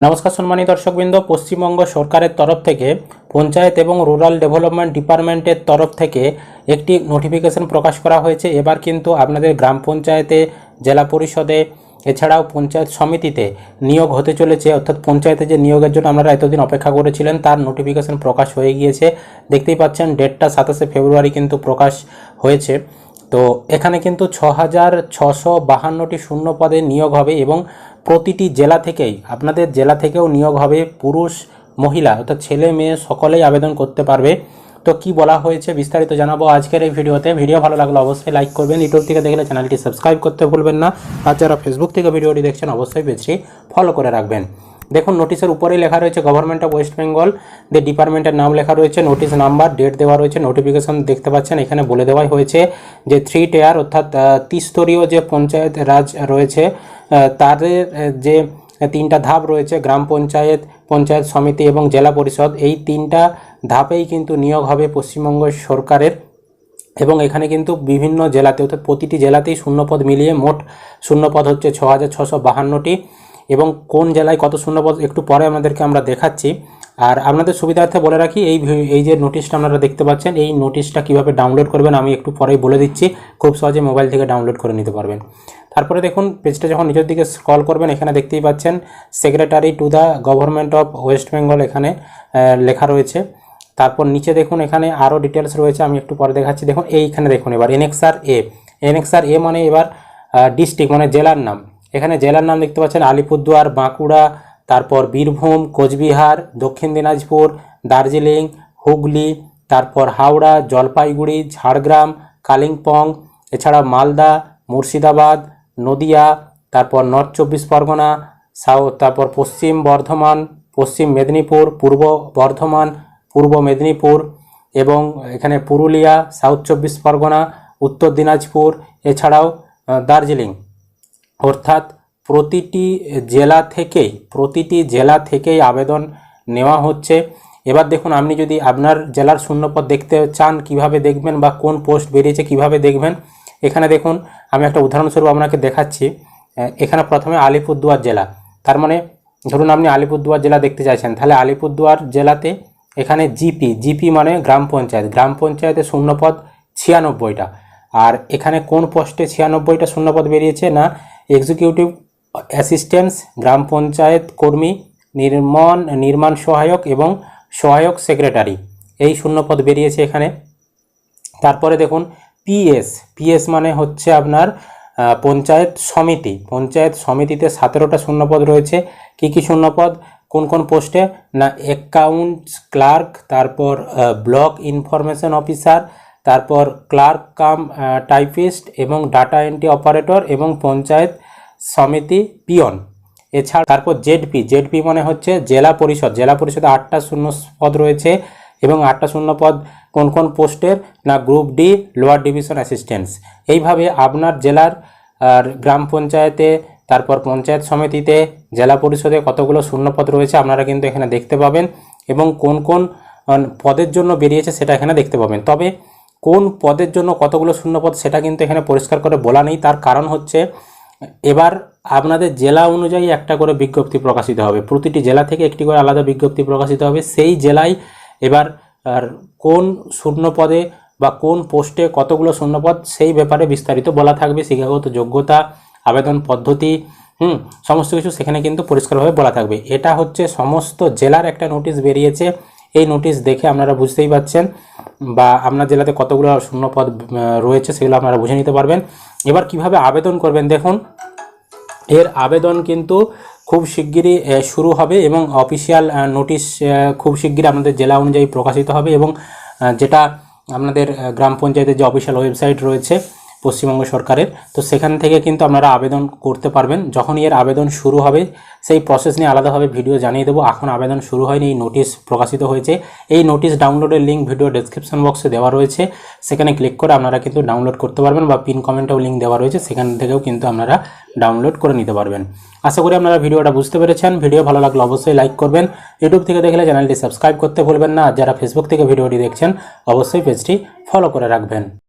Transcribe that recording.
নমস্কার সম্মানিত দর্শকবৃন্দ, পশ্চিমবঙ্গ সরকারের তরফ থেকে পঞ্চায়েত এবং রুরাল ডেভেলপমেন্ট ডিপার্টমেন্টের তরফ থেকে একটি নোটিফিকেশন প্রকাশ করা হয়েছে। এবার কিন্তু আপনাদের গ্রাম পঞ্চায়েতে, জেলা পরিষদে, এছাড়াও পঞ্চায়েত সমিতিতে নিয়োগ হতে চলেছে। অর্থাৎ পঞ্চায়েতে যে নিয়োগের জন্য আপনারা এতদিন অপেক্ষা করেছিলেন তার নোটিফিকেশন প্রকাশ হয়ে গিয়েছে। দেখতেই পাচ্ছেন ডেটটা 27শে ফেব্রুয়ারি কিন্তু প্রকাশ হয়েছে। তো এখানে কিন্তু 6,652টি শূন্য পদে নিয়োগ হবে এবং প্রতিটি জেলা থেকেই, আপনাদের জেলা থেকেও নিয়োগ হবে। পুরুষ মহিলা অর্থাৎ ছেলে মেয়ে সকলেই আবেদন করতে পারবে। তো কি বলা হয়েছে বিস্তারিত জানাবো আজকের এই ভিডিওতে। ভিডিও ভালো লাগলে অবশ্যই লাইক করবেন, ইউটিউব থেকে দেখলে চ্যানেলটি সাবস্ক্রাইব করতে ভুলবেন না, আর যারা ফেসবুক থেকে ভিডিওটি দেখছেন অবশ্যই পেজটি ফলো করে রাখবেন। দেখুন নোটিশের উপরেই লেখা রয়েছে গভর্নমেন্ট অফ ওয়েস্ট বেঙ্গল, যে ডিপার্টমেন্টের নাম লেখা রয়েছে, নোটিশ নাম্বার, ডেট দেওয়া রয়েছে, নোটিফিকেশন দেখতে পাচ্ছেন। এখানে বলে দেওয়া হয়েছে যে 3 টিয়ার অর্থাৎ ত্রিস্তরীয় যে পঞ্চায়েত রাজ রয়েছে তাদের যে 3টা ধাপ রয়েছে, গ্রাম পঞ্চায়েত, পঞ্চায়েত সমিতি এবং জেলা পরিষদ, এই 3টা ধাপেই কিন্তু নিয়োগ হবে পশ্চিমবঙ্গ সরকারের। এবং এখানে কিন্তু বিভিন্ন জেলাতে অর্থাৎ প্রতিটি জেলাতেই শূন্যপদ মিলিয়ে মোট শূন্যপদ হচ্ছে 6,652টি। এবং কোন জেলায় কত শূন্যপদ একটু পরে আমাদেরকে আমরা দেখাচ্ছি। আর আপনাদের সুবিধার্থে বলে রাখি, এই যে নোটিশটা আপনারা দেখতে পাচ্ছেন, এই নোটিশটা কিভাবে ডাউনলোড করবেন আমি একটু পরেই বলে দিচ্ছি। খুব সহজে মোবাইল থেকে ডাউনলোড করে নিতে পারবেন। তারপরে দেখুন পেজটা যখন নিচের দিকে স্ক্রল করবেন, এখানে দেখতেই পাচ্ছেন secretary to the government of West Bengal এখানে লেখা রয়েছে। তারপর নিচে দেখুন এখানে আরও ডিটেলস রয়েছে, আমি একটু পরে দেখাচ্ছি। দেখুন এইখানে দেখুন এবার এনেক্সার এ মানে এবার ডিস্ট্রিক্ট মানে জেলার নাম। এখানে জেলার নাম দেখতে পাচ্ছেন আলিপুরদুয়ার, বাঁকুড়া, তারপর বীরভূম, কোচবিহার, দক্ষিণ দিনাজপুর, দার্জিলিং, হুগলি, তারপর হাওড়া, জলপাইগুড়ি, ঝাড়গ্রাম, কালিম্পং, এছাড়া মালদা, মুর্শিদাবাদ, নদিয়া, তারপর নর্থ 24 পরগনা, তারপর পশ্চিম বর্ধমান, পশ্চিম মেদিনীপুর, পূর্ব বর্ধমান, পূর্ব মেদিনীপুর, এবং এখানে পুরুলিয়া, সাউথ 24 পরগনা, উত্তর দিনাজপুর, এছাড়াও দার্জিলিং। অর্থাৎ প্রতিটি জেলা থেকেই আবেদন নেওয়া হচ্ছে। এবার দেখুন আপনি যদি আপনার জেলার শূন্যপদ দেখতে চান, কিভাবে দেখবেন বা কোন পোস্ট বেরিয়েছে কিভাবে দেখবেন, এখানে দেখুন আমি একটা উদাহরণস্বরূপ আপনাকে দেখাচ্ছি। এখানে প্রথমে আলিপুরদুয়ার জেলা, তার মানে ধরুন আপনি আলিপুরদুয়ার জেলা দেখতে চাইছেন, তাহলে আলিপুরদুয়ার জেলাতে এখানে জিপি মানে গ্রাম পঞ্চায়েতে শূন্যপদ 96টা। আর এখানে কোন পোস্টে 96টা শূন্যপদ বেরিয়েছে না, এক্সিকিউটিভ অ্যাসিস্ট্যান্স, গ্রাম পঞ্চায়েত কর্মী, নির্মাণ সহায়ক এবং সহায়ক সেক্রেটারি, এই শূন্যপদ বেরিয়েছে এখানে। তারপরে দেখুন পিএস মানে হচ্ছে আপনার পঞ্চায়েত সমিতিতে 17টা শূন্যপদ রয়েছে। কি শূন্যপদ, কোন পোস্টে না, অ্যাকাউন্টস ক্লার্ক, তারপর ব্লক ইনফরমেশন অফিসার, তারপর ক্লার্ক কাম টাইপিস্ট এবং ডাটা এন্ট্রি অপারেটর এবং পঞ্চায়েত সমিতি পিয়ন। এছাড়া তারপর জেডপি মানে হচ্ছে জেলা পরিষদে 8টা শূন্য পদ রয়েছে। এবং 8টা শূন্য পদ কোন পোস্টের না, group D lower division assistance. এইভাবে আপনার জেলার আর গ্রাম পঞ্চায়েতে, তারপর পঞ্চায়েত সমিতিতে, জেলা পরিষদে কতগুলো শূন্যপদ রয়েছে আপনারা কিন্তু এখানে দেখতে পাবেন। এবং কোন পদের জন্য বেরিয়েছে সেটা এখানে দেখতে পাবেন। তবে কোন পদের জন্য কতগুলো শূন্যপদ সেটা কিন্তু এখানে পরিষ্কার করে বলা নেই। তার কারণ হচ্ছে এবার আপনাদের জেলা অনুযায়ী একটা করে বিজ্ঞপ্তি প্রকাশিত হবে, প্রতিটি জেলা থেকে একটি করে আলাদা বিজ্ঞপ্তি প্রকাশিত হবে। সেই জেলায় এবার আর কোন শূন্যপদে বা কোন পোস্টে কতগুলো শূন্যপদ সেই ব্যাপারে বিস্তারিত বলা থাকবে। শিক্ষাগত যোগ্যতা, আবেদন পদ্ধতি, সমস্ত কিছু সেখানে কিন্তু পরিষ্কারভাবে বলা থাকবে। এটা হচ্ছে সমস্ত জেলার একটা নোটিশ বেরিয়েছে। এই নোটিশ দেখে আপনারা বুঝতেই পাচ্ছেন বা আপনার জেলাতে কতগুলো শূন্যপদ রয়েছে সেগুলো আপনারা বুঝে নিতে পারবেন। এবার কিভাবে আবেদন করবেন দেখুন, এর আবেদন কিন্তু খুব শিগগিরই শুরু হবে এবং অফিসিয়াল নোটিশ খুব শিগগিরই আপনাদের জেলা অনুযায়ী প্রকাশিত হবে। এবং যেটা আপনাদের গ্রাম পঞ্চায়েতের যে অফিসিয়াল ওয়েবসাইট রয়েছে পশ্চিমবঙ্গ সরকারের, তো সেখান থেকে কিন্তু আপনারা আবেদন করতে পারবেন। যখনই এর আবেদন শুরু হবে সেই প্রসেস নিয়ে আলাদাভাবে ভিডিও জানিয়ে দেবো। এখন আবেদন শুরু হয়নি, এই নোটিশ প্রকাশিত হয়েছে। এই নোটিশ ডাউনলোডের লিঙ্ক ভিডিও ডেসক্রিপশন বক্সে দেওয়া রয়েছে, সেখানে ক্লিক করে আপনারা কিন্তু ডাউনলোড করতে পারবেন, বা পিন কমেন্টেও লিঙ্ক দেওয়া রয়েছে, সেখান থেকেও কিন্তু আপনারা ডাউনলোড করে নিতে পারবেন। আশা করি আপনারা ভিডিওটা বুঝতে পেরেছেন। ভিডিও ভালো লাগলে অবশ্যই লাইক করবেন, ইউটিউব থেকে দেখলে চ্যানেলটি সাবস্ক্রাইব করতে ভুলবেন না, আর যারা ফেসবুক থেকে ভিডিওটি দেখছেন অবশ্যই পেজটি ফলো করে রাখবেন।